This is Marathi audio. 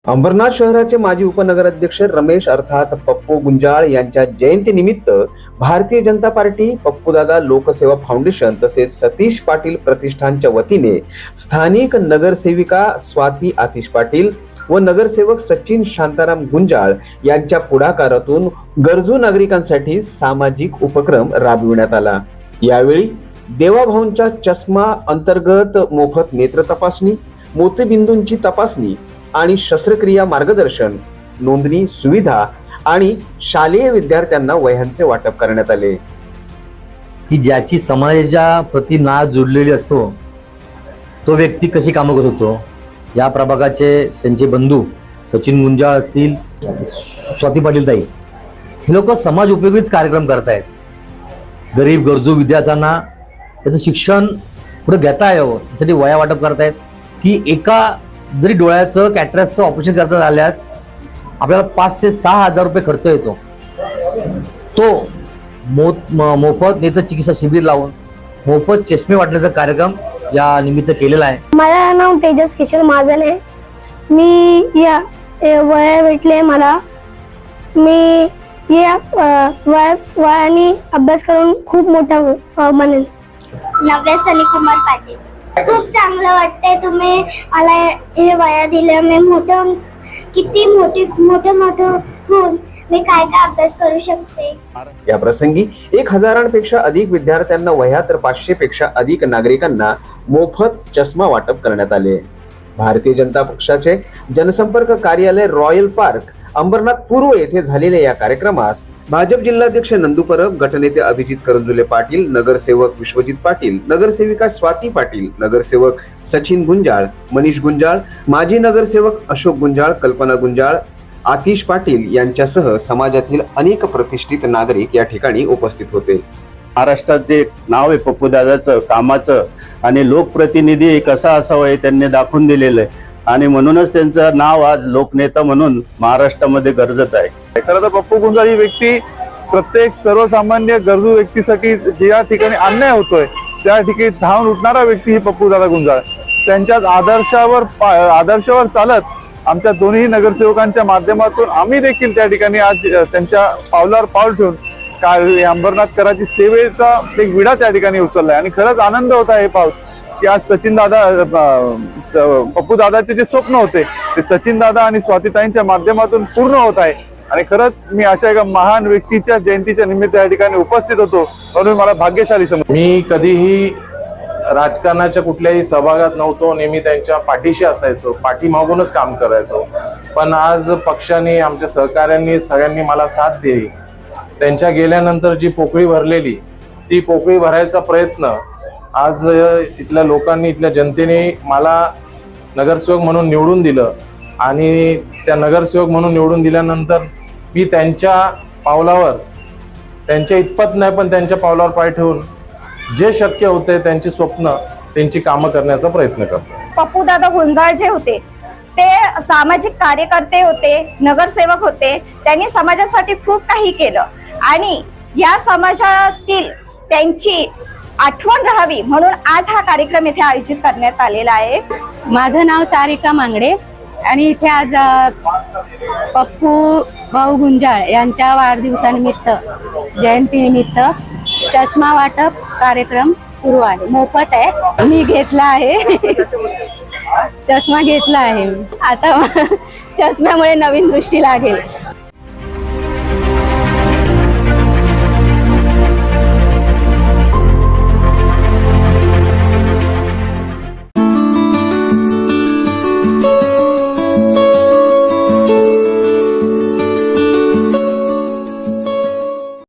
अंबरनाथ शहराचे माजी उपनगराध्यक्ष रमेश अर्थात पप्पू गुंजाळ यांच्या जयंतीनिमित्त भारतीय जनता पार्टी, पप्पूदादा लोकसेवा फाउंडेशन तसेच सतीश पाटील प्रतिष्ठानच्या वतीने स्थानिक नगरसेविका स्वाती आतिश पाटील व नगरसेवक सचिन शांताराम गुंजाळ यांच्या पुढाकारातून गरजू नागरिकांसाठी सामाजिक उपक्रम राबविण्यात आला। यावेळी देवाभाऊंच्या चष्मा अंतर्गत मोफत नेत्र तपासणी, मोतीबिंदूंची तपासणी आणि शस्त्रक्रिया मार्गदर्शन, नोंदणी सुविधा आणि शालेय विद्यार्थ्यांना वह्यांचे वाटप करण्यात आले। की ज्याची समाजाच्या प्रति नाळ जुडलेली असतो तो व्यक्ती कशी कामं करत होतो, या प्रभागाचे त्यांचे बंधू सचिन गुंजाळ असतील, स्वाती पाटील ताई, हे लोक समाज उपयोगीच कार्यक्रम करत आहेत। गरीब गरजू विद्यार्थ्यांना त्याचं शिक्षण पुढे घेता यावं यासाठी वह्या वाटप करतायत। की एका जरी डोळ्याचं कॅटरॅक्टचं ऑपरेशन करता आल्यास आपल्याला 5 ते 6 हजार रुपये खर्च येतो, तो मोफत नेत्र चिकित्सा शिबिर लावून मोफत चष्मे वाटण्याचा कार्यक्रम या निमित्त केलेला आहे। माझं नाव तेजस किशोर महाजन आहे। मी या वया भेटले मला, मी या वयाने अभ्यास करून खूप मोठा बनेल। नव्या सनी कुमार पाटील, खूप चांगलं वाटतंय तुम्ही मला हे वया दिल्या। मी किती मोठं होऊन मी काय अभ्यास करू शकते। या प्रसंगी 1000पेक्षा अधिक विद्यार्थ्यांना वह्या तर 500 पेक्षा अधिक नागरिकांना मोफत चष्मा वाटप करण्यात आले। भारतीय जनता पक्षाचे जनसंपर्क कार्यालय रॉयल पार्क अंबरनाथ पूर्व येथे झालेल्या या कार्यक्रमास भाजप जिल्हाध्यक्ष नंदू परब, गटनेते अभिजित करंजुले पाटील, नगरसेवक विश्वजित पाटील, नगरसेविका स्वाती पाटील, नगरसेवक सचिन गुंजाळ, मनीष गुंजाळ, माजी नगरसेवक अशोक गुंजाळ, कल्पना गुंजाळ, आतिश पाटील यांच्यासह समाजातील अनेक प्रतिष्ठित नागरिक या ठिकाणी उपस्थित होते। महाराष्ट्रात जे नाव आहे पप्पूदादाचं कामाचं आणि लोकप्रतिनिधी कसा असावं हे त्यांनी दाखवून दिलेलं आहे आणि म्हणूनच त्यांचं नाव आज लोकनेता म्हणून महाराष्ट्रामध्ये गरजत आहे। खरं तर पप्पू गुंजाळ ही व्यक्ती प्रत्येक सर्वसामान्य गरजू व्यक्तीसाठी ज्या ठिकाणी अन्याय होतोय त्या ठिकाणी धावून उठणारा व्यक्ती ही पप्पूदादा गुंजाळ। त्यांच्याच आदर्शावर चालत आमच्या दोन्ही नगरसेवकांच्या माध्यमातून आम्ही देखील त्या ठिकाणी आज त्यांच्या पावलावर पाऊल ठेवून काल अंबरनाथकरांची सेवेचा एक विडा त्या ठिकाणी उचललाय आणि खरंच आनंद होता हे पाऊल की आज सचिन दादा, पप्पू दादाचे जे स्वप्न होते ते सचिन दादा आणि स्वातीताईंच्या माध्यमातून पूर्ण होत आहे। आणि खरंच मी अशा एका महान व्यक्तीच्या जयंतीच्या निमित्त या ठिकाणी उपस्थित होतो म्हणून मला भाग्यशाली समजतो। मी कधीही राजकारणाच्या कुठल्याही सहभागात नव्हतो, नेहमी त्यांच्या पाठीशी असायचो, पाठीमागूनच काम करायचो। पण आज पक्षाने, आमच्या सहकाऱ्यांनी, सगळ्यांनी मला साथ दिली। त्यांच्या गेल्यानंतर जी पोकळी भरलेली ती पोकळी भरायचा प्रयत्न आज इथल्या लोकांनी, इथल्या जनतेने मला नगरसेवक म्हणून निवडून दिलं आणि त्या नगरसेवक म्हणून निवडून दिल्यानंतर मी त्यांच्या पावलावर, त्यांच्या इतपत नाही पण त्यांच्या पावलावर पाय ठेवून जे शक्य होते त्यांची स्वप्न, त्यांची कामं करण्याचा प्रयत्न करतो। पप्पूदादा गुंजाळ जे होते ते सामाजिक कार्यकर्ते होते, नगरसेवक होते। त्यांनी समाजासाठी खूप काही केलं आणि या समाजातील त्यांची आठवण राहावी म्हणून आज हा कार्यक्रम इथे आयोजित करण्यात आलेला आहे। माझं नाव सारिका मांगडे आणि इथे आज पप्पू भाऊ गुंजाळ यांच्या वाढदिवसानिमित्त, जयंतीनिमित्त चष्मा वाटप कार्यक्रम सुरू आहे। मोफत आहे, मी घेतला आहे चष्मा घेतला आहे। आता चष्म्यामुळे नवीन दृष्टी लागेल।